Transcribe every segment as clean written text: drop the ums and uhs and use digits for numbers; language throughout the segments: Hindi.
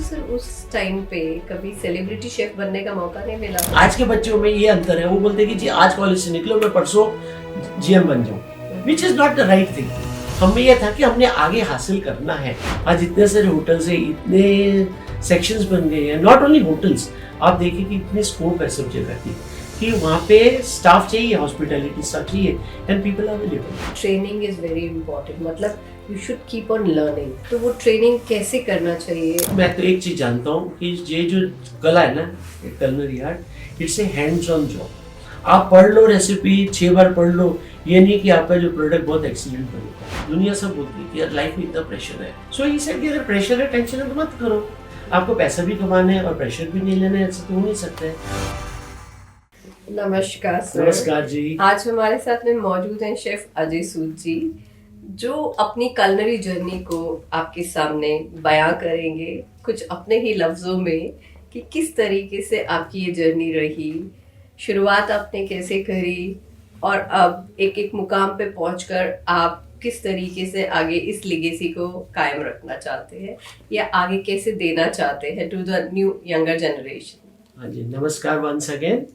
सर उस टाइम पे कभी सेलिब्रिटी शेफ बनने का मौका नहीं मिला? आज के बच्चों में ये अंतर है, वो बोलते हैं कि जी आज कॉलेज से निकलो मैं परसों जीएम बन जाऊं, which is not the right thing. हमें यह था कि हमने आगे हासिल करना है। आज इतने सारे होटल्स है, इतने सेक्शंस बन गए हैं, नॉट ओनली होटल्स, आप देखिए कि इतने स्कोप है सब जगह की कि वहाँ पे स्टाफ चाहिए, हॉस्पिटैलिटी स्टाफ चाहिए and people are available. Training is very important, मतलब you should keep on learning. तो वो ट्रेनिंग कैसे करना चाहिए? मैं तो एक चीज जानता हूँ कि ये जो कला है ना, culinary art, it's a hands on job. आप पढ़ लो रेसिपी 6 बार पढ़ लो, ये नहीं कि आपका जो प्रोडक्ट बहुत एक्सीलेंट बनेगा। दुनिया सब बोलती है कि यार लाइफ में इतना प्रेशर है, सो ये सेड कि अगर प्रेशर है, टेंशन है तो मत करो। आपको पैसा भी कमाना है और प्रेशर भी नहीं लेना है, ऐसा तो हो नहीं सकता है। नमस्कार सर। नमस्कार जी। आज हमारे साथ में मौजूद हैं शेफ अजय सूद जी, जो अपनी कलनरी जर्नी को आपके सामने बयां करेंगे कुछ अपने ही लफ्जों में कि किस तरीके से आपकी ये जर्नी रही, शुरुआत आपने कैसे करी और अब एक एक मुकाम पे पहुंचकर आप किस तरीके से आगे इस लेगेसी को कायम रखना चाहते हैं या आगे कैसे देना चाहते हैं to the new younger generation. हाँ जी, नमस्कार वंस अगेन।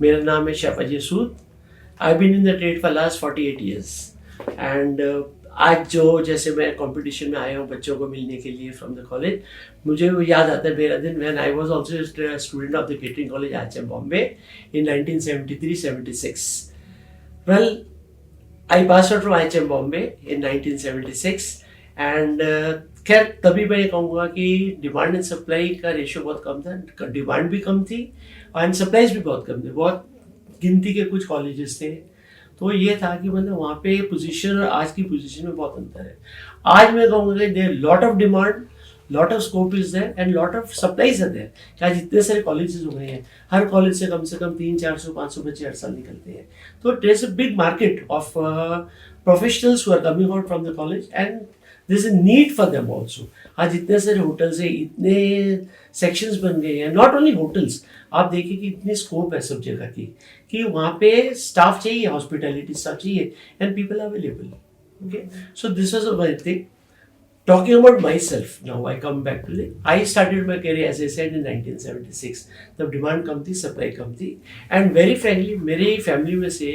मेरा नाम है chef Ajay Sood. I been in the trade for last 48 years and आज जो जैसे मैं कंपटीशन में आया हूँ बच्चों को मिलने के लिए फ्रॉम द कॉलेज, मुझे वो याद आता है मेरा दिन when I was also student of the catering college IHM Bombay in 1973-76। Well I pass out from IHM Bombay in 1976 and खैर तभी मैं ये कहूँगा कि डिमांड एंड सप्लाई का रेशियो बहुत कम था। डिमांड भी कम थी एंड सप्लाईज भी बहुत कम थे, बहुत गिनती के कुछ कॉलेजेस थे। तो ये था कि मतलब वहाँ पे पोजीशन और आज की पोजीशन में बहुत अंतर है। आज मैं कहूँगा कि there lot of demand, lot of scope is there and lot of supplies है देयर। कि आज इतने सारे कॉलेजेस हो गए हैं, हर कॉलेज से कम 300-400-500 बच्चे हर साल निकलते हैं। तो there is a big market of professionals who are coming out from the college and this is need for them also. आज इतने सारे होटल्स है, इतने सेक्शंस बन गए हैं, नॉट ओनली होटल्स, आप देखिए कि इतनी स्कोप है सब जगह की कि वहाँ पे स्टाफ चाहिए, हॉस्पिटैलिटी स्टाफ चाहिए and people are available. Okay, so this was a one thing. Talking about myself, now I come back to it. I started my career as I said in 1976. तब डिमांड कम थी, सप्लाई कम थी एंड वेरी फ्रेंकली मेरे फैमिली में से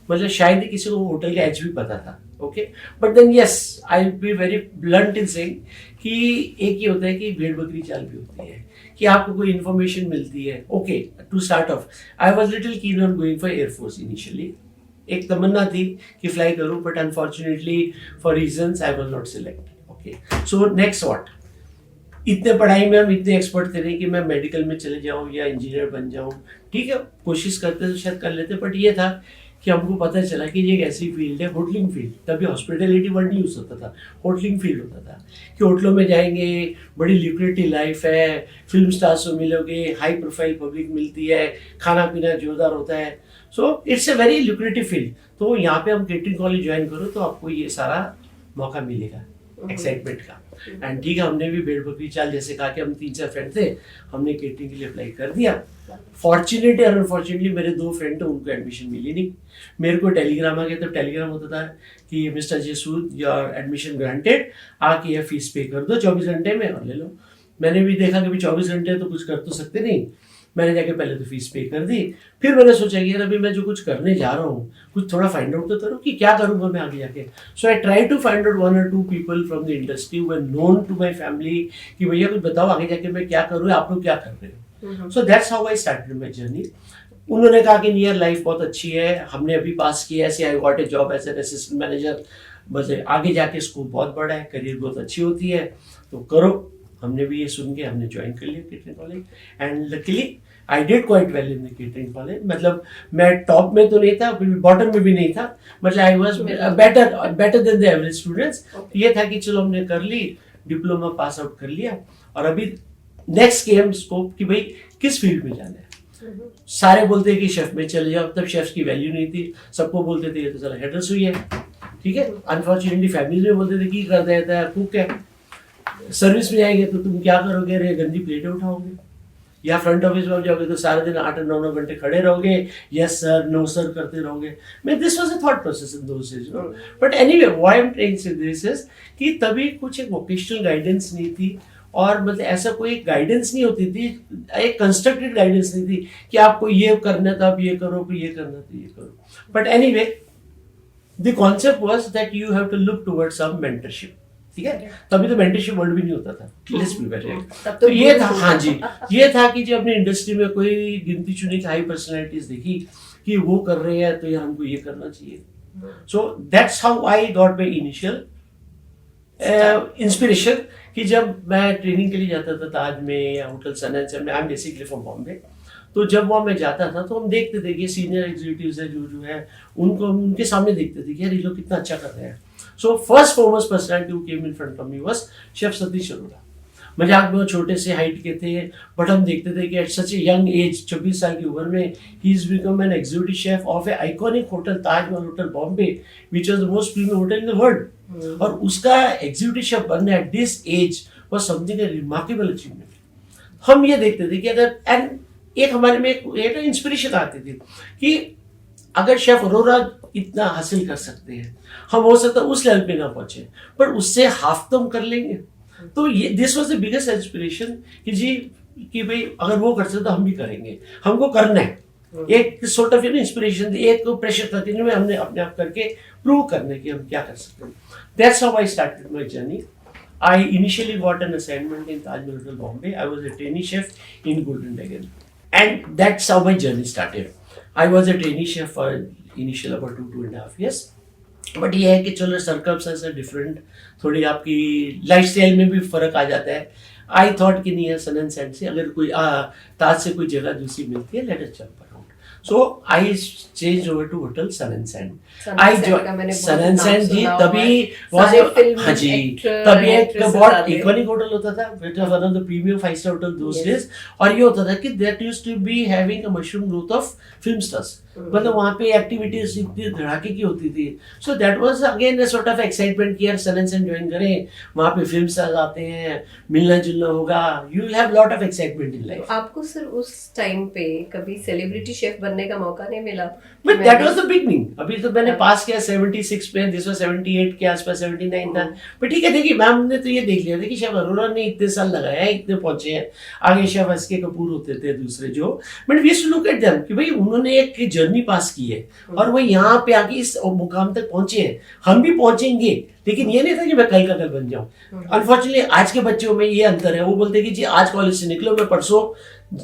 मतलब शायद ही किसी को होटल का एच भी पता था। Okay, but then yes I will be very blunt in saying कि एक ही होता है कि भेड़ बकरी चाल भी होती है कि आपको कोई इन्फॉर्मेशन मिलती है। Okay, to start off I was little keen on going for air force initially. एक तमन्ना थी कि फ्लाई करूं, but unfortunately for reasons I was not selected. Okay, so next what, इतने पढ़ाई में हम इतने एक्सपर्ट थे नहीं कि मैं मेडिकल में चले जाऊं या इंजीनियर बन जाऊं। ठीक है, कोशिश करते तो शायद कर लेते, बट ये था कि हमको पता चला कि ये एक ऐसी फील्ड है, होटलिंग फील्ड। तभी हॉस्पिटैलिटी वर्ड नहीं यूज होता था, होटलिंग फील्ड होता था कि होटलों में जाएंगे, बड़ी ल्यूक्रेटिव लाइफ है, फिल्म स्टार्स से मिलोगे, हाई प्रोफाइल पब्लिक मिलती है, खाना पीना जोरदार होता है। So it's a very lucrative field. तो यहाँ पे हम केटरिंग कॉलेज ज्वाइन करो तो आपको ये सारा मौका मिलेगा एक्साइटमेंट का। एंड ठीक है, हमने भी भेड़ बकरी चाल जैसे कहा कि हम 3-4 फ्रेंड थे, हमने केटरिंग के लिए अप्लाई कर दिया। फॉर्चुनेटली और अनफॉर्चुनेटली मेरे 2 फ्रेंड थे, उनको एडमिशन मिली नहीं। मेरे को टेलीग्राम आ गया, तो टेलीग्राम होता था कि mister Ajay Sood your admission granted, आके यह फीस पे कर दो 24 घंटे में और ले लो। मैंने भी देखा कि भी 24 घंटे तो कुछ कर तो सकते नहीं, मैंने जाके पहले तो फीस पे कर दी। फिर मैंने सोचा कि यार अभी मैं जो कुछ करने जा रहा हूँ कुछ थोड़ा फाइंड आउट तो करूँ कि क्या करूँगा मैं आगे जाके। So I try to find out 1 or 2 people from the industry who are known to my family कि भैया कुछ बताओ आगे जाके मैं क्या करूँ, आप लोग क्या कर रहे हो। So that's how I started my journey. उन्होंने कहा कि नियर लाइफ बहुत अच्छी है, हमने अभी पास किया, ऐसे I got a job as an assistant manager, बस आगे जाके स्कोप बहुत बड़ा है, करियर बहुत अच्छी होती है, तो करो। हमने भी ये सुन के हमने ज्वाइन कर लिया catering college and luckily I did quite well in the catering college. मतलब मैं टॉप में तो नहीं था, बॉटम में भी नहीं था, मतलब I was better than the average students. ये था कि चलो हमने कर ली, डिप्लोमा पास आउट कर लिया और अभी नेक्स्ट गेम स्कोप कि भाई किस फील्ड में जाना है। सारे बोलते हैं कि शेफ में चले जाओ, तब शेफ की वैल्यू नहीं थी, सबको बोलते थे ये तो चला हेडर्स हुई है। ठीक है, अनफॉर्चुनेटली फैमिली में बोलते थे कि कर देता है, कुक है। सर्विस में जाएंगे तो तुम क्या करोगे, रे गंदी प्लेटें उठाओगे, या फ्रंट ऑफिस में जाओगे तो सारे दिन 8-9 घंटे खड़े रहोगे, यस सर नो सर करते रहोगे। मैं this was a thought process in those days, but anyway why I am trying to say this is कि तभी कुछ एक वोकेशनल गाइडेंस नहीं थी और मतलब ऐसा कोई गाइडेंस नहीं होती थी, एक कंस्ट्रक्टेड गाइडेंस नहीं थी कि आपको ये करना था आप ये करो, ये करना था ये करो. But anyway the concept was that you have to look towards some mentorship. ठीक है, तभी तो मेंटरशिप वर्ड भी नहीं होता था. Let's be very. तो ये था, हाँ जी, ये था कि जब अपनी इंडस्ट्री में कोई गिनती चुनी की हाई पर्सनैलिटीज देखी कि वो कर रहे हैं तो यार हमको ये करना चाहिए. So that's how I got my initial inspiration. कि जब मैं ट्रेनिंग के लिए जाता था ताज में या होटल सन एंड सन में, I am basically from Bombay, तो जब वहाँ मैं जाता था तो हम देखते थे कि सीनियर एग्जीक्यूटिव्स है जो है उनको हम उनके सामने देखते थे कि यार ये लोग कितना अच्छा कर रहे हैं. So first foremost personality who came in front of me was chef Satish Arora. मजाक में वो छोटे से हाइट के थे, बट हम देखते थे कि at such a young age 24 साल की उम्र में he is become an executive chef of A iconic hotel Taj Mahal hotel Bombay which was the most premium hotel in the world. और उसका एग्जीक्यूटिव शेफ बनना at this as was something A remarkable achievement. हम ये देखते थे कि अगर, एंड एक हमारे में एक इंस्पिरेशन आती थी कि अगर शेफ अरोड़ा इतना हासिल कर सकते हैं, हम हो सकता है उस लेवल पे ना पहुंचे पर उससे हाफ तो हम कर लेंगे. तो ये this was the biggest inspiration कि जी कि भाई अगर वो कर सकते तो हम भी करेंगे, हमको करना है. एक सॉर्ट ऑफ इंस्पिरेशन, एक प्रेशर था कि हमने अपने आप करके प्रूव करने की हम क्या कर सकते हैं. That's how I started my journey. I initially got an assignment in Taj Mahal Hotel Bombay. I was a trainee chef in Golden Dragon, and that's how my journey started. I was a trainee chef for initial about 2.5 years. But ये है कि चलो सर्कमस्टेंसेस आर डिफरेंट, थोड़ी आपकी लाइफस्टाइल में भी फर्क आ जाता है. आई थॉट कि नहीं है सन एंड सैंड से अगर कोई ताज से कोई जगह दूसरी मिलती है, let us jump around. So I change over to hotel Sun and Sand. I Sun and Sand जी तभी हाँ जी तभी एक बहुत इकोनिक होटल होता था, one of the premium 5-star hotel those days. और ये होता था कि that used to be having a mushroom growth of film stars. मतलब वहाँ पे एक्टिविटीज इतनी धड़ाके की होती थी. So that was again a sort of excitement कि यार सन एंड सैंड ज्वाइन करें, वहाँ पे फिल्म स्टार्स आते हैं, मिलना जुलना होगा, you will have lot of excitement in life. आपको सर उस टाइम पे कभी सेलिब्रिटी शेफ बनने का मौका नहीं मिला? But that was the beginning. अभी तो मैंने पास किया 76 में, दिस वाज 78 के आसपास, 79 था. बट ठीक है, देखिए मैम ने तो ये देख लिया था कि शेफ अरोड़ा ने इतने साल लगाया है, इतने पहुंचे हैं. आगे शेफ एसके कपूर होते थे दूसरे जो, but we used to look at them कि भाई उन्होंने एक जर्नी पास की है और वो यहाँ पे आके इस मुकाम तक पहुंचे हैं, हम भी पहुंचेंगे. लेकिन ये नहीं था कि मैं कल का कल बन जाऊं. अनफॉर्चुनेटली आज के बच्चों में ये अंतर है, वो बोलते हैं कि जी आज कॉलेज से निकलो मैं परसों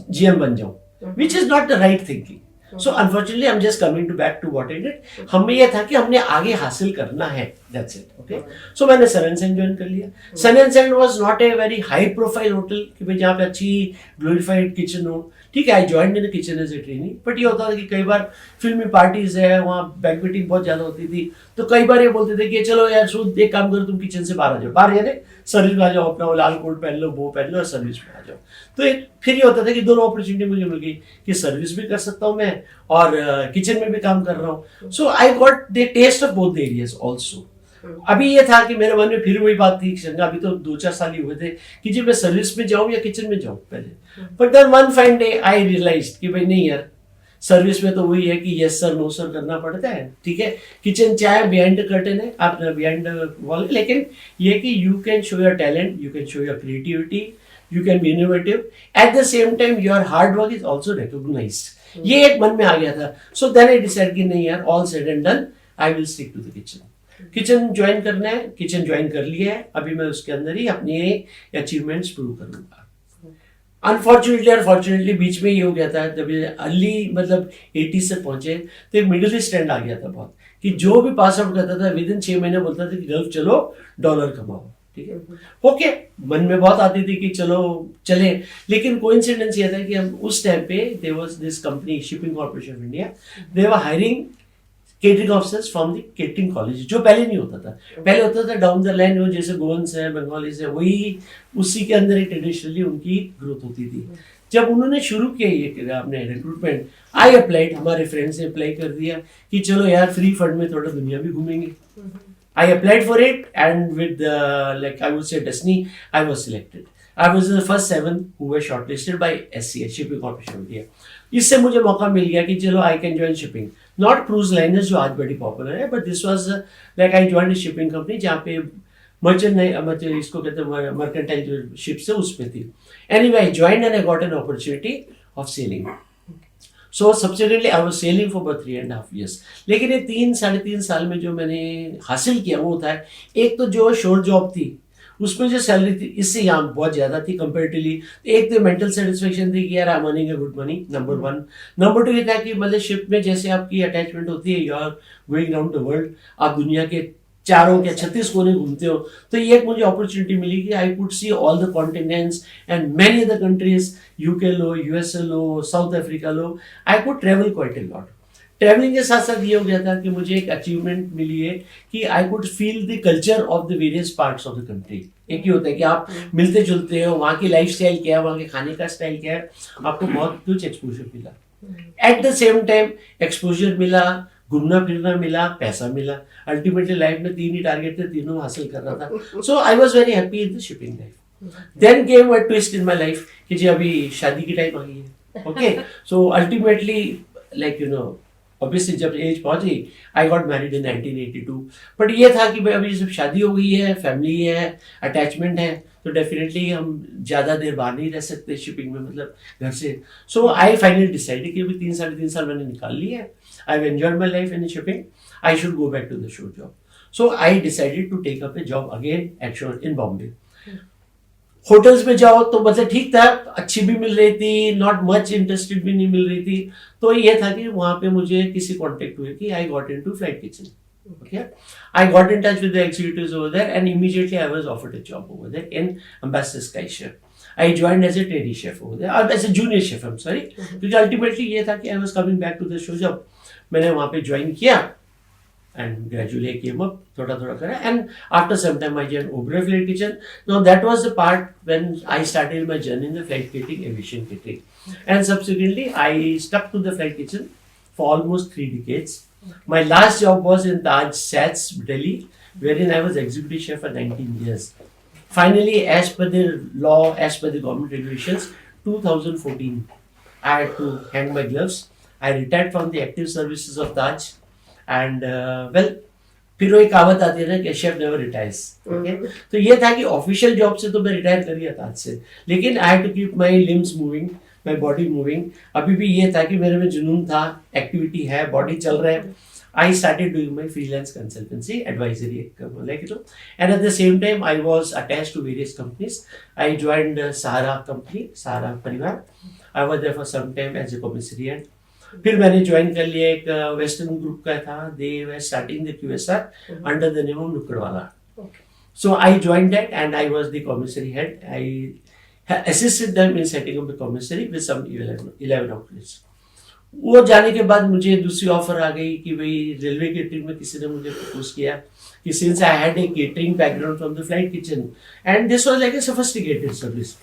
जीएम बन जाऊं, which is not the right thinking. So unfortunately I am just coming to back to what I did. हमें यह था कि हमने आगे हासिल करना है, दैट्स इट. ओके, सो मैंने सन एंड सैंड ज्वाइन कर लिया. Sun and Sand was not a very high profile hotel कि भाई जहाँ पे अच्छी ग्लोरीफाइड किचन हो. ठीक है, I join in the kitchen as a trainee. But ये होता था कि कई बार फिल्मी पार्टीज है, वहाँ बैंक्वेटिंग बहुत ज्यादा होती थी, तो कई बार ये बोलते थे कि चलो यार सुध एक काम करो, तुम किचन से बाहर आ जाओ, बाहर यानी सर्विस में आ जाओ, अपना वो लाल कोट पहन लो, वो पहन लो और सर्विस में आ जाओ. तो फिर ये होता था कि दोनों अपॉर्चुनिटी मुझे मिल गई कि सर्विस भी कर सकता हूँ मैं और किचन में भी काम कर रहा हूँ. So I got the taste of both areas also. अभी ये था कि मेरे मन में फिर वही बात थी, शंका अभी तो 2-4 साल ही हुए थे कि जी मैं सर्विस में जाऊं या किचन में जाऊं पहले. But then one fine day I realised कि भाई नहीं यार, सर्विस में तो वही है कि यस सर नो सर करना पड़ता है. ठीक है, किचन चाहे बिहाइंड द कर्टन है, आप बिहाइंड द वॉल, लेकिन ये कि you can show your talent, you can show your creativity, you can be innovative, at the same time your hard work is also recognised. ये एक मन में आ गया था. सो देन आई डिसाइड कि नहीं यार, all said and done, I will stick to the kitchen. Kitchen join करना है, किचन ज्वाइन कर लिया है, अभी मैं उसके अंदर ही अपने अचीवमेंट्स प्रूव करूंगा. अनफॉर्चुनेटली बीच में ये हो गया था, जब अर्ली मतलब 80 से पहुंचे तो एक मिडिल ईस्ट ट्रेंड आ गया था बहुत, कि जो भी पास आउट करता था विद इन 6 महीने बोलता था कि गल्फ चलो डॉलर कमाओ. ठीक है, ओके, मन में बहुत आती थी कि चलो चले. लेकिन कोइंसिडेंस ये था कि हम उस टाइम पे there was this company shipping corporation of India, they were hiring catering officers from the catering college, जो पहले नहीं होता था. पहले होता था डाउन द लाइन, वो जैसे गोवंस है, बंगालीज है, वही उसी के अंदर ही ट्रेडिशनली उनकी ग्रोथ होती थी. जब उन्होंने शुरू किया ये अपने रिक्रूटमेंट, आई अप्लाइड, हमारे फ्रेंड्स ने अप्लाई कर दिया कि चलो यार फ्री फंड में थोड़ा दुनिया भी घूमेंगे. I applied for it and with like I would say destiny, I was selected. I was the first 7 who were shortlisted by SCA, shipping corporation of India. इससे मुझे मौका मिल गया कि चलो I can join shipping, not cruise liners जो आज बड़ी पॉपुलर है, but this was like I join shipping company जहाँ पे मर्चेंट नहीं, मतलब इसको कहते हैं मर्केंटाइल जो शिप से उस पे थी. Anyway I join and I got an opportunity of selling. So subsequently I was selling for about 3.5 years. लेकिन ये 3-3.5 साल में जो मैंने हासिल किया वो था, एक तो जो शोर जॉब थी उसमें जो सैलरी थी इससे यहाँ बहुत ज्यादा थी कंपेरेटिवली. एक तो मेंटल सेटिस्फेक्शन थी कि यार I am earning good money, number 1. Number 2 ये था कि मतलब शिप में जैसे आपकी अटैचमेंट होती है, you are going round the world, आप दुनिया के चारों के 36 कोने घूमते हो. तो ये एक मुझे अपॉर्चुनिटी मिली कि I could see all the continents and many other countries, UK low, USA low, south Africa low. I could travel quite a lot. Travelling के साथ साथ ये हो गया था कि मुझे एक अचीवमेंट मिली है कि I could feel the culture of the various parts of the country. एक ही होता है कि आप मिलते जुलते हो, वहाँ की लाइफस्टाइल क्या है, वहाँ के खाने का स्टाइल क्या है, आपको बहुत कुछ एक्सपोजर मिला. Eight the same time exposure मिला, घूमना फिरना मिला, पैसा मिला. अल्टीमेटली लाइफ में 3 ही टारगेट थे, तीनों हासिल कर रहा था. So I was very happy in the shipping life. Then came a twist in my life कि जी अभी शादी की टाइम आ गई है. Okay, so ultimately like you know obviously जब एज पहुंची, I got married in 1982. But ये था कि भाई अभी जब शादी हो गई है, फैमिली है, अटैचमेंट है, तो डेफिनेटली हम ज़्यादा देर बाहर नहीं रह सकते शिपिंग में, मतलब घर से. सो आई फाइनली डिसाइडेड कि अभी 3-3.5 साल मैंने निकाल लिया है. I have enjoyed my life in shipping. I should go back to the shore job. So I decided to take up a job again at shore in Bombay. Hotels में जाओ तो मतलब ठीक था, अच्छी भी मिल रही थी, नॉट मच इंटरेस्टेड भी नहीं मिल रही थी. तो ये था कि वहां पे मुझे किसी कांटेक्ट हुए कि I got into flight kitchen. Okay, I got in touch with the executives over there and immediately I was offered a job over there in Ambassador Sky Chef. I joined as a trainee chef over there, or as a junior chef, I'm sorry. क्योंकि ultimately ये था कि I was coming back to the show job. मैंने वहाँ पे ज्वाइन किया and gradually I came up, थोड़ा करा, and after some time I joined Oberoi Flight Kitchen. Now that was the part when I started my journey in the flight catering, aviation catering, and subsequently I stuck to the flight kitchen for almost 3 decades. My last job was in Taj Sats, Delhi, wherein I was executive chef for 19 years. Finally, as per the law, as per the government regulations, 2014, I had to hang my gloves. I retired from the active services of Taj, and well, फिर वो एक कहावत आती है ना कि शेफ नेवर रिटायर्स. ओके, तो ये था कि ऑफिशियल जॉब से तो मैं रिटायर कर गया ताज से, लेकिन I had to keep my limbs moving, my body moving. अभी भी ये था कि मेरे में जुनून था, एक्टिविटी है, बॉडी चल रहा है. I started doing my freelance consultancy advisory like you know, and at the same time I was attached to various companies. I joined Sahara company, Sahara Parivar. I was there for some time as a commissariat. फिर मैंने ज्वाइन कर लिया एक वेस्टर्न ग्रुप का था, they were starting the QSR under the name of Nukkadwala. So I joined that and I was the commissary head. I assisted them in setting up the commissary with some 11 outlets. वो जाने के बाद मुझे दूसरी ऑफर आ गई कि भाई रेलवे केटरिंग में किसी ने मुझे प्रपोज किया कि since I had a catering background from the flight kitchen and this was like a sophisticated service.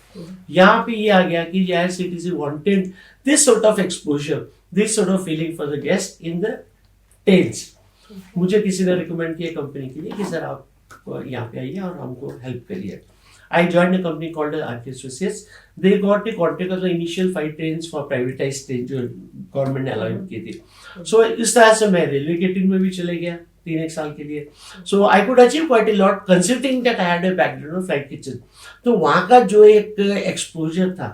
यहाँ पे ये आ गया कि as it is wanted this sort of exposure, this sort of feeling for the guest in the tells. मुझे किसी ने रिकमेंड किया कंपनी के लिए कि सर आप यहाँ पे आइए और हमको हेल्प करिए. I joined a company called RK Associates. They got a contract of the initial 5 trains for privatized trains जो गवर्नमेंट ने अलाउ की थी. So इस तरह से मैं रेलवे केटरिंग में भी चले गया 3 साल के लिए. So I could achieve quite a lot considering that I had a background of flight kitchen. तो वहाँ का जो एक एक्सपोजर था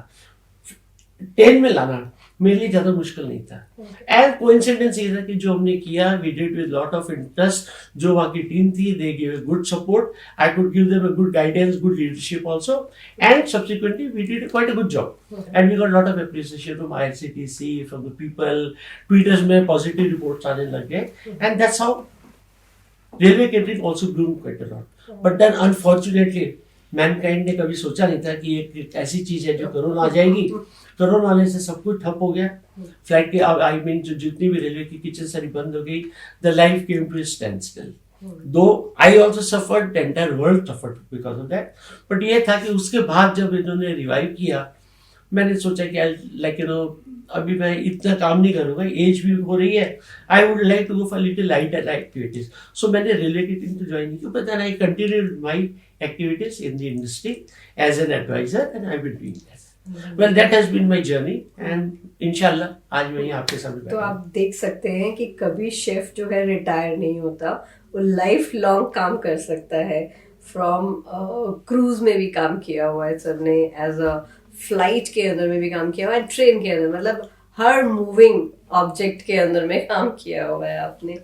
10 में लाना मेरे लिए ज्यादा मुश्किल नहीं था. एंड कोइंसिडेंस ये था कि जो हमने किया we did with lot of interest. जो वहाँ की टीम थी they give a good support. I could give them a good guidance, good leadership also, and subsequently we did quite a good job and we got lot of appreciation from IRCTC, from the people. Twitters में पॉजिटिव रिपोर्ट्स आने लग गए and that's how railway catering also groom quite a lot. But then unfortunately Mankind ने कभी सोचा नहीं था कि एक ऐसी चीज है जो कोरोना आ जाएगी. कोरोना आने से सब कुछ ठप हो गया. फ्लाइट के आई मीन जो जितनी भी रेलवे की किचन सारी बंद हो गई. The life came to stand still. Though I also suffered, the entire world suffered because of that. But ये था कि उसके बाद जब इन्होंने रिवाइव किया मैंने सोचा कि लाइक यू नो अभी मैं इतना काम नहीं करूंगा, एज भी हो रही है. I would like to go for little lighter activities. So मैंने रेलवे की टीम तो ज्वाइन की, but then I continued my activities in the industry as an advisor and I will doing that. Well, that has been my journey and इंशाल्लाह आज मैं आपके सामने. तो आप देख सकते हैं कि कभी शेफ जो है रिटायर नहीं होता, वो लाइफ लॉन्ग काम कर सकता है. फ्रॉम क्रूज में भी काम किया हुआ है सर ने, एज अ फ्लाइट के अंदर में भी काम किया हुआ है, ट्रेन के अंदर, मतलब हर मूविंग ऑब्जेक्ट के अंदर में काम किया हुआ है आपने।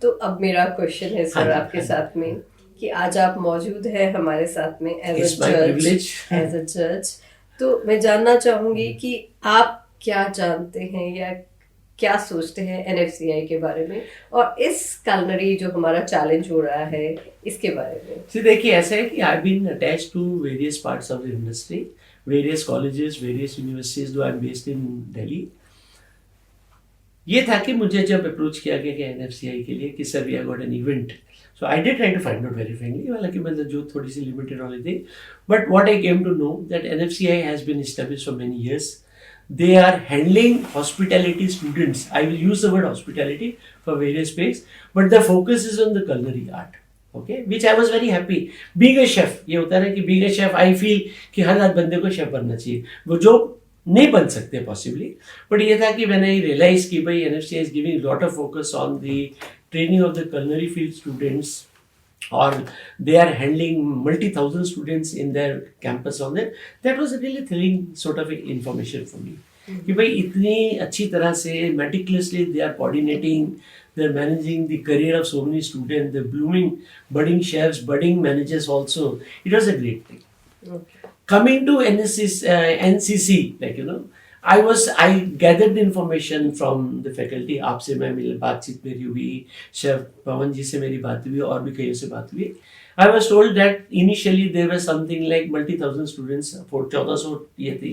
तो अब मेरा क्वेश्चन है सर आपके साथ में कि आज आप मौजूद हैं हमारे साथ में एज अ जज। तो मैं जानना चाहूंगी कि आप क्या जानते हैं या क्या सोचते हैं एनएफसीआई के बारे में, और इस कलनरी जो हमारा चैलेंज हो रहा है इसके बारे में। देखिए, ऐसा है कि I been attached to various parts of the industry, various colleges, various universities, though I am based in Delhi. ये था कि मुझे जब अप्रोच किया गया कि एनएफसीआई के लिए कि sir we have got an event, so I did try to find out very frankly, हालांकि मतलब जो थोड़ी सी लिमिटेड नॉलेज थी, but what I came to know that NFCI has been established for many years. They are handling hospitality students. I will use the word hospitality for various ways, but the focus is on the culinary art. Okay, which I was very happy. Being a chef, ये होता है ना कि being a chef, I feel कि हर आध बंदे को शेफ बनना चाहिए, वो जो नहीं बन सकते possibly, but ये था कि when I realized कि भाई NFCI is giving lot of focus on the training of the culinary field students, or they are handling multi-thousand students in their campus on it, that was a really thrilling sort of information for me. कि भाई इतनी अच्छी तरह से meticulously they are coordinating, they are managing the career of so many students, the blooming budding chefs, budding managers also. It was a great thing. Okay. Coming to NCC, like you know, I gathered the information from the faculty. आपसे मैं बातचीत मेरी हुई, शेफ पवन जी से मेरी बात हुई, और भी कईयों से बात हुई. I was told that initially there were something like multi-thousand students, 1400 ये थी,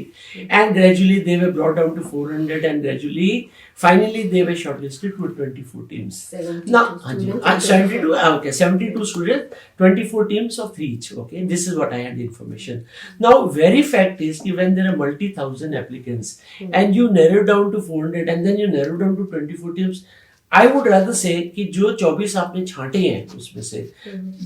and gradually they were brought down to 400, and gradually finally they were shortlisted to 24 teams. 72 students, 24 teams of 3 each. Okay, this is what I had the information. Now, very fact is कि when there are multi-thousand applicants and you narrow down to 400 and then you narrow down to 24 teams, I would rather say कि जो 24 आपने छांटे हैं उसमें से,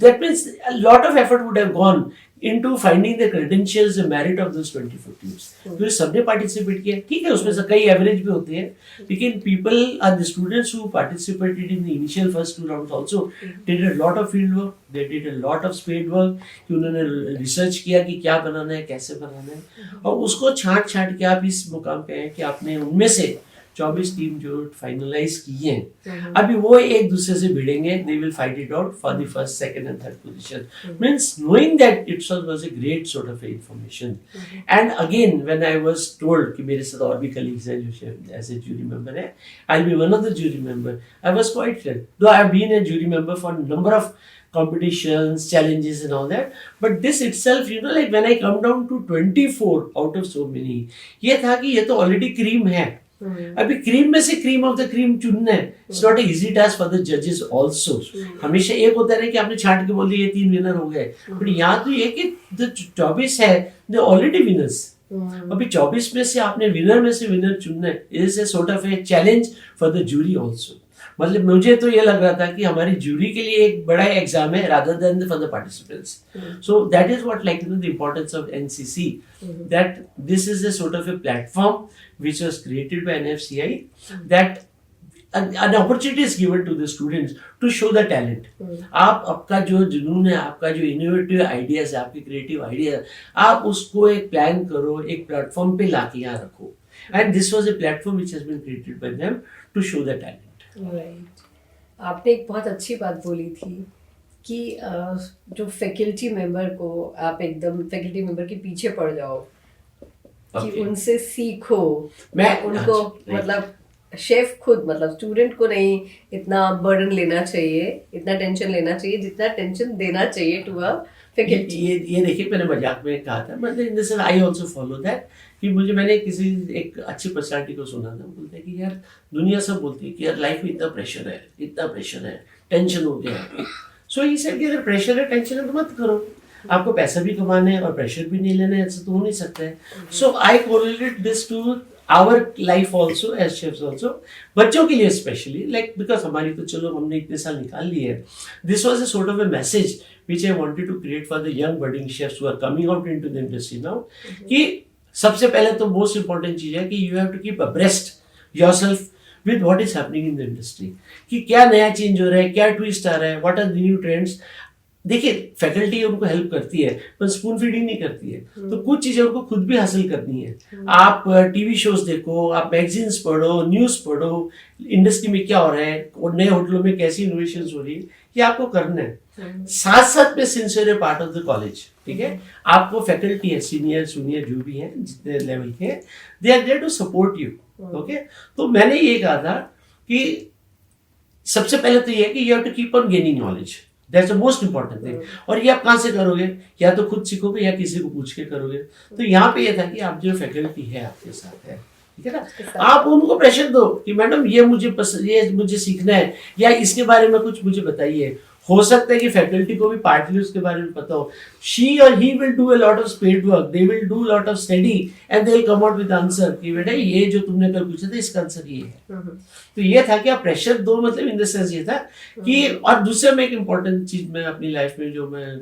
that means a lot of effort would have gone into finding the credentials, the merit of those 24 teams. तो सबने participate किया, ठीक है, उसमें से कई average भी होते हैं, लेकिन people are the students who participated in the initial first 2 rounds also did a lot of field work, they did a lot of spade work, कि उन्होंने research किया कि क्या बनाना है, कैसे बनाना है, और उसको छांट के आप इस मुकाम पे हैं कि आपने उनमें से 24 टीम जो फाइनलाइज किए हैं, अभी वो एक दूसरे से भिड़ेंगे, they will fight it out for the first, second and third position. Means knowing that itself was a great sort of information. And again when I was told कि मेरे साथ और भी colleagues हैं जो as a jury member है, I'll be one of the jury member, I was quite thrilled. Though I have been a jury member for a number of competitions, challenges and all that, but this itself, you know, like when I come down to 24 out of so many, ये था कि ये तो already cream है, अभी क्रीम में से क्रीम ऑफ द क्रीम चुनना है. It's not easy task for the जजेस आल्सो. हमेशा एक होता है कि आपने छांट के बोल दिया ये 3 विनर हो गए, बट यहाँ तो ये कि 24 है, दे ऑलरेडी विनर्स. अभी 24 में से आपने विनर में से विनर चुनना है. It is a sort of a challenge for the jury also. मतलब मुझे तो ये लग रहा था कि हमारी जूरी के लिए एक बड़ा एग्जाम है rather than for the participants. So that is what, like, you know, the importance of NCC, that this is a sort of a platform which was created by NFCI, that an opportunity is given to the students to show the talent. आप आपका जो जुनून है, आपका जो इनोवेटिव आइडियाज है, आपके क्रिएटिव आइडिया, आप उसको एक प्लान करो, एक प्लेटफॉर्म पे लाके यहाँ रखो. And this was a platform which has been created by them to show the talent. Right. आपने एक बहुत अच्छी बात बोली थी कि जो फैकल्टी मेंबर को आप एकदम फैकल्टी मेंबर के पीछे पड़ जाओ, कि उनसे सीखो. मैं उनको मतलब शेफ खुद, मतलब स्टूडेंट को नहीं इतना बर्डन लेना चाहिए, इतना टेंशन लेना चाहिए जितना टेंशन देना चाहिए टू अ फैकल्टी. ये देखिए, मैंने मजाक में कहा था, मतलब in this I also follow that, कि मैंने किसी एक अच्छी पर्सनालिटी को सुना था, बोलते हैं कि यार दुनिया सब बोलती है कि यार लाइफ में इतना प्रेशर है, टेंशन हो गया. सो ही सेड कि अगर प्रेशर है, टेंशन है तो मत करो, आपको पैसा भी कमाना है और प्रेशर भी नहीं लेना है, ऐसा तो हो नहीं सकता है. So I correlated this to our life also as chefs also, बच्चों के लिए स्पेशली, लाइक बिकॉज हमारी तो चलो हमने इतने साल निकाल लिए है. This was a sort of A message which I wanted to create for the young budding chefs who are coming out into the industry now, कि सबसे पहले तो मोस्ट इंपॉर्टेंट चीज है कि you have to keep abreast yourself with what is happening in the industry, कि क्या नया चेंज हो रहा है, क्या ट्विस्ट आ रहा है, what are the new trends. देखिए फैकल्टी उनको हेल्प करती है पर स्पून फीडिंग नहीं करती है, तो कुछ चीजें उनको खुद भी हासिल करनी है। आप टीवी शोज देखो, आप मैगजीन्स पढ़ो, न्यूज पढ़ो, इंडस्ट्री में क्या हो रहा है और नए होटलों में कैसी इनोवेशन हो रही है, ये आपको करना है। साथ साथ में सिंसियर है पार्ट ऑफ द कॉलेज, ठीक है। आपको फैकल्टी है, सीनियर जूनियर जो भी है जितने लेवल के, they are there to support you, okay. तो मैंने ये कहा था कि सबसे पहले तो ये है कि you have to keep on gaining knowledge, that's the most important thing. और ये आप कहाँ से करोगे, या तो खुद सीखोगे या किसी को पूछ के करोगे। तो यहाँ पे ये था कि आप जो फैकल्टी है आपके साथ है, ठीक है ना, आप उनको प्रेशर दो कि मैडम ये मुझे पसंद, ये मुझे सीखना है, या इसके बारे में कुछ मुझे बताइए। हो सकता है कि फैकल्टी को भी पार्टली उसके बारे में पता हो, शी और he will do a lot of spade work, they will do lot of study and they will come out with answer कि बेटा ये जो तुमने कल पूछा था इसका आंसर ये है। तो ये था कि आप प्रेशर दो, मतलब इन द सेंस ये था कि, और दूसरा में एक इम्पोर्टेंट चीज मैं अपनी लाइफ में जो मैं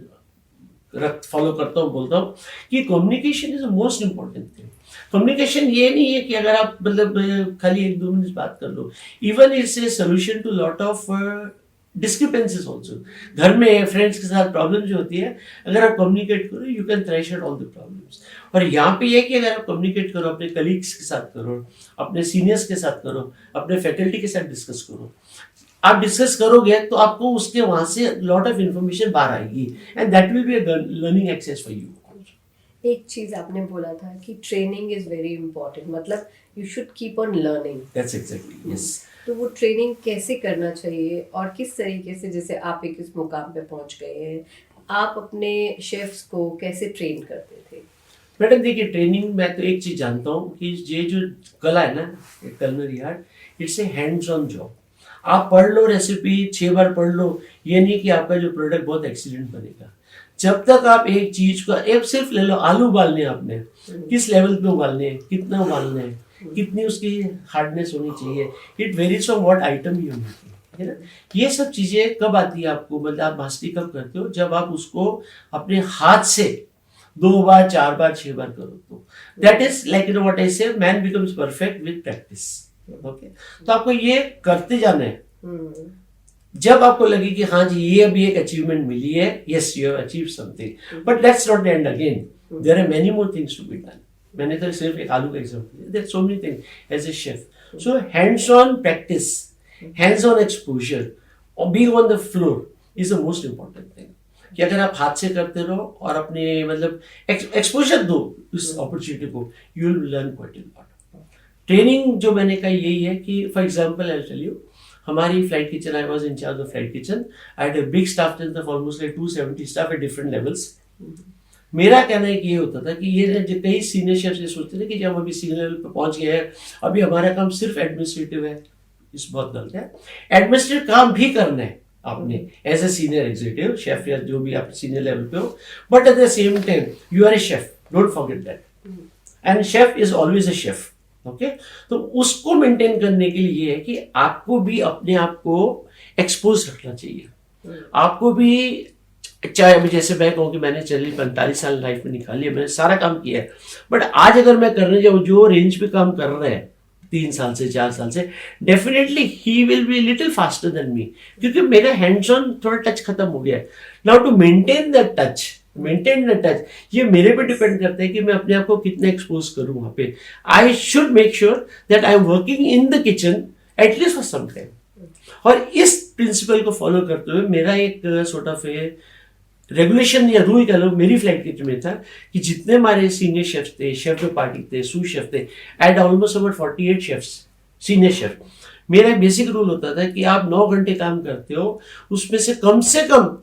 फॉलो करता हूँ, बोलता हूँ कि communication is the most important thing. Communication ये नहीं है कि अगर आप मतलब खाली 1-2 मिनट बात कर लो, even it's a solution to lot of discrepancies also. घर में फ्रेंड्स के साथ प्रॉब्लम जो होती है, अगर आप कम्युनिकेट करो you can thresh out all the problems. और यहाँ पे ये कि अगर आप कम्युनिकेट करो, अपने कलीग्स के साथ करो, अपने सीनियर्स के साथ करो, अपने फैकल्टी के साथ डिस्कस करो, आप डिस्कस करोगे तो आपको उसके वहां से लॉट ऑफ इंफॉर्मेशन बाहर आएगी and that will be a learning access for you. एक चीज आपने बोला था कि ट्रेनिंग इज वेरी इंपॉर्टेंट, मतलब you should keep on learning. That's exactly, yes. तो वो ट्रेनिंग कैसे करना चाहिए और किस तरीके से, जैसे आप एक इस मुकाम पे पहुंच गए हैं, आप अपने शेफ्स को कैसे ट्रेन करते थे? मैडम देखिए, ट्रेनिंग मैं तो एक चीज जानता हूँ कि ये जो कला है ना, culinary art, it's a hands on job. आप पढ़ लो रेसिपी 6 बार पढ़ लो, ये नहीं कि आपका जो प्रोडक्ट बहुत एक्सीलेंट बनेगा। जब तक आप एक चीज को, एक सिर्फ ले लो, आलू उबालने आपने, किस लेवल पे उबालने हैं, कितना उबालना है, कितनी उसकी हार्डनेस होनी चाहिए, it varies from what item you making, है ना। ये सब चीजें कब आती है आपको, मतलब आप मास्टरी कब करते हो, जब आप उसको अपने हाथ से 2 बार 4 बार 6 बार करो। तो that is like you know what I say, man becomes perfect with practice, okay. तो आपको ये करते जाना है। जब आपको लगे कि हाँ जी ये अभी एक अचीवमेंट मिली है, yes you have achieve something, but that's not the end again, there are many more things to be done. मैंने तो सिर्फ एक आलू का example, there are so many things as a chef. So hands on practice, hands on exposure और being on the floor is the most important thing. कि अगर आप हाथ से करते रहो और अपने मतलब एक्सपोजर दो इस अपॉर्चुनिटी को, you will learn quite a lot. Training जो मैंने कहा यही है कि for example I will tell you, हमारी flight kitchen, I was in charge of flight kitchen, I had a big staff strength of almost like 270 staff at different levels. मेरा कहना है कि ये होता था कि ये जो कई सीनियर शेफ्स ये सोचते थे कि जब हम अभी सीनियर लेवल पे पहुंच गए हैं, अभी हमारा काम सिर्फ एडमिनिस्ट्रेटिव है। इस बहुत गलत है, एडमिनिस्ट्रेटिव काम भी करना है आपने as a senior executive chef या जो भी आप सीनियर लेवल पे हो, but at the same time you are a chef, don't forget that, and chef is always a chef, okay. तो उसको मेंटेन करने के लिए ये है कि आपको भी अपने आप को एक्सपोज रखना चाहिए। आपको भी, चाहे अभी जैसे मैं कहूँ कि मैंने चलिए 45 साल लाइफ में निकाली है, मैंने सारा काम किया है, बट आज अगर मैं करने जाऊँ जो रेंज पे काम कर रहे हैं 3 साल से 4 साल से, definitely he will be little faster than me, क्योंकि मेरा हैंड्स ऑन थोड़ा टच खत्म हो गया है। Now to maintain the touch, ये मेरे पे डिपेंड करता है कि मैं अपने आप को कितना एक्सपोज करूं वहां पे। I should make sure that I am working in the kitchen at least for some time. और इस प्रिंसिपल को फॉलो करते हुए मेरा एक सॉर्ट ऑफ रेगुलेशन या रूल कह लो मेरी फ्लाइट किचन में था कि जितने हमारे सीनियर शेफ्स थे, शेफ de पार्टी थे, सूस शेफ थे, I had almost about 48 chefs, senior chef. मेरा बेसिक रूल होता था कि आप 9 घंटे काम करते हो, उसमें से कम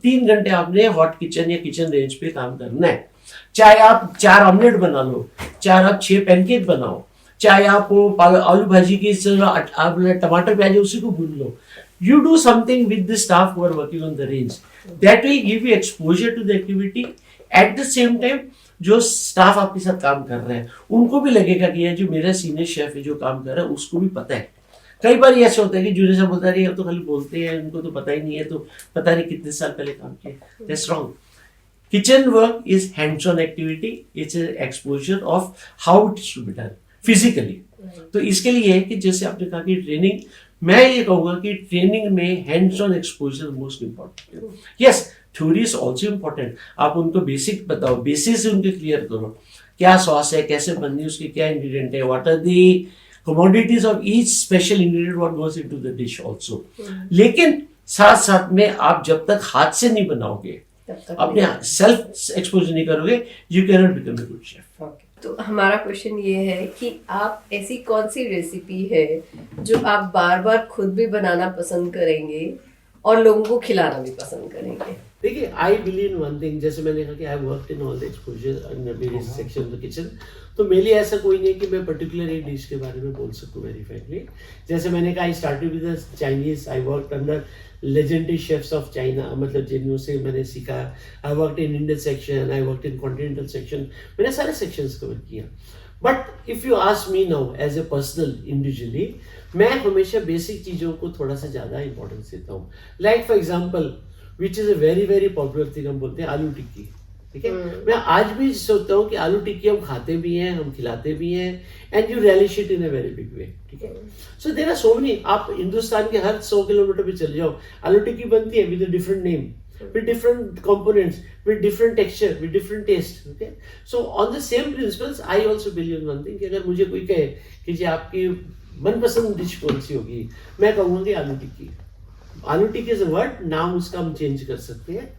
3 घंटे आपने हॉट किचन या किचन रेंज पे काम करना है। चाहे आप 4 ऑमलेट बना लो, चाहे आप 6 पैनकेक बनाओ, चाहे आप आलू भाजी की आप टमाटर प्याज उसी को भून लो, you do something with the staff who are working on the range, that will give you exposure to the activity। at the same time जो स्टाफ आपके साथ काम कर रहे हैं उनको भी लगेगा कि ये जो मेरा सीनियर शेफ है जो काम कर रहा है उसको भी पता है। कई बार ये ऐसा होता है कि जूनियर साहब बोलता है तो खाली बोलते हैं, उनको तो पता ही नहीं है, तो पता नहीं कितने साल पहले काम किया। That's wrong. Kitchen work is hands on activity, it's exposure of how it should be done physically. तो इसके लिए है कि जैसे आपने कहा कि ट्रेनिंग, मैं ये कहूंगा कि ट्रेनिंग में hands on exposure most important. Yes, theory is also important. आप उनको बेसिक बताओ, बेसिस उनके क्लियर करो, क्या सॉस है, कैसे बननी है, उसके क्या इंग्रेडिएंट है, what are the commodities of each special ingredient what goes into the dish also। लेकिन साथ साथ में आप जब तक हाथ से नहीं बनाओगे, अपने सेल्फ एक्सपोजर नहीं करोगे, you can not become a good chef. तो हमारा क्वेश्चन ये है कि आप ऐसी कौन सी रेसिपी है जो आप बार बार खुद भी बनाना पसंद करेंगे और लोगों को खिलाना भी पसंद करेंगे? देखिए, I believe in one thing, जैसे मैंने कहा कि I work in all the exposure in various section of the kitchen, तो मेरे लिए ऐसा कोई नहीं कि मैं पर्टिकुलर एक डिश के बारे में बोल सकूं वेरी फ्रैंकली। जैसे मैंने कहा, I started with the Chinese, I worked under legendary chefs of China, मतलब जिन्हों से मैंने सीखा। I worked in Indian section, I worked in continental section, मैंने सारे सेक्शंस कवर किया। But if you ask me now as a personal individually, मैं हमेशा बेसिक चीज़ों को थोड़ा सा ज़्यादा इंपॉर्टेंस देता हूँ। Like for example, which is a very very popular thing, हम बोलते हैं आलू टिक्की, ठीक है। मैं आज भी सोचता हूँ कि आलू टिक्की हम खाते भी हैं, हम खिलाते भी हैं, and you relish it in a very big way, ठीक है। So there are so many, आप हिंदुस्तान के हर 100 किलोमीटर पे चले जाओ, आलू टिक्की बनती है with a different name, with different components, with different texture, with different taste, okay? So on the same principles, I also believe in one thing कि अगर मुझे कोई कहे कि जी आपकी मनपसंद डिश कौन सी होगी, मैं कहूँगा कि आलू टिक्की। आलू टिक्की इज अ वर्ड, नाम उसका हम चेंज कर सकते हैं,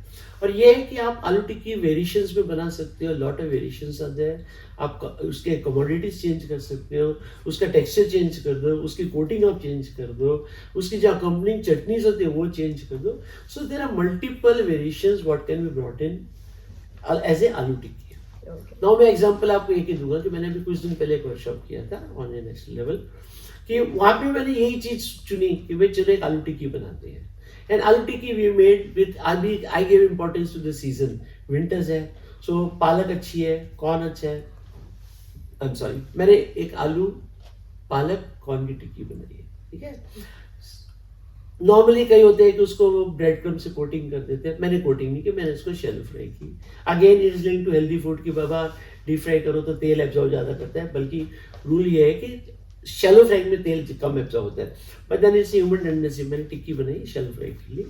और ये है कि आप आलू टिक्की वेरिएशंस में बना सकते हो, लॉट ऑफ वेरिएशंस आते हैं। आप उसके कमोडिटीज चेंज कर सकते हो, उसका टेक्सचर चेंज कर दो, उसकी कोटिंग आप चेंज कर दो, उसकी जो अकम्पनिंग चटनीज होती है वो चेंज कर दो। So there are multiple variations what can be brought in as a aloo tikki. Now मैं एग्जांपल आपको एक ही दूंगा कि मैंने अभी कुछ दिन पहले एक वर्कशॉप किया था ऑन ए नेशनल लेवल, कि वहाँ पे मैंने यही चीज चुनी कि भाई चलो एक आलू टिक्की बनाते हैं। And aloo tikki we made with, I give importance to the season, winters है, सो पालक अच्छी है, कॉर्न अच्छा है, आई एम सॉरी, मैंने एक आलू पालक कॉर्न की टिक्की बनाई है, ठीक है। नॉर्मली कई होते हैं कि उसको ब्रेड क्रम्ब से कोटिंग कर देते हैं, मैंने कोटिंग नहीं की, मैंने उसको शैलो फ्राई की। Again it is link to healthy food, कि बाबा डीप फ्राई करो तो तेल एब्जॉर्ब ज़्यादा करता है, बल्कि रूल ये है कि शैलो फ्राई में तेल कम एब्जॉर्ब होता है। But then it's human tendency, मैंने टिक्की बनाई शैलो फ्राई के लिए।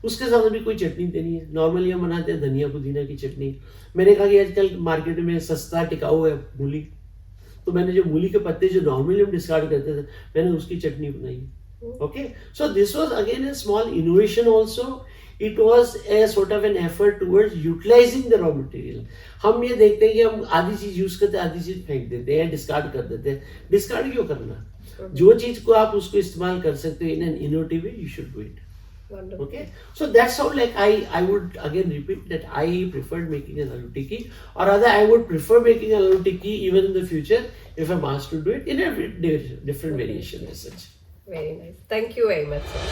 उसके साथ अभी कोई चटनी देनी है, नॉर्मली हम बनाते हैं धनिया पुदीना की चटनी। मैंने कहा कि आजकल मार्केट में सस्ता टिकाऊ है मूली, तो मैंने जो मूली के पत्ते जो नॉर्मली हम डिस्कार्ड करते थे, मैंने उसकी चटनी बनाई। Okay, so this was again a small innovation also. It was a sort of an effort towards utilizing the raw material. हम ये देखते हैं कि हम आधी चीज यूज करते हैं, आधी चीज फेंक देते हैं, डिस्कार्ड कर देते हैं। डिस्कार्ड क्यों करना? जो चीज को आप उसको इस्तेमाल कर सकते हो in an innovative way, you should do it. Okay, so that's how, like, I would again repeat that I preferred making an aloo tikki, or rather I would prefer making an aloo tikki even in the future if I'm asked to do it in a different variation as such. Very nice. Thank you very much, sir.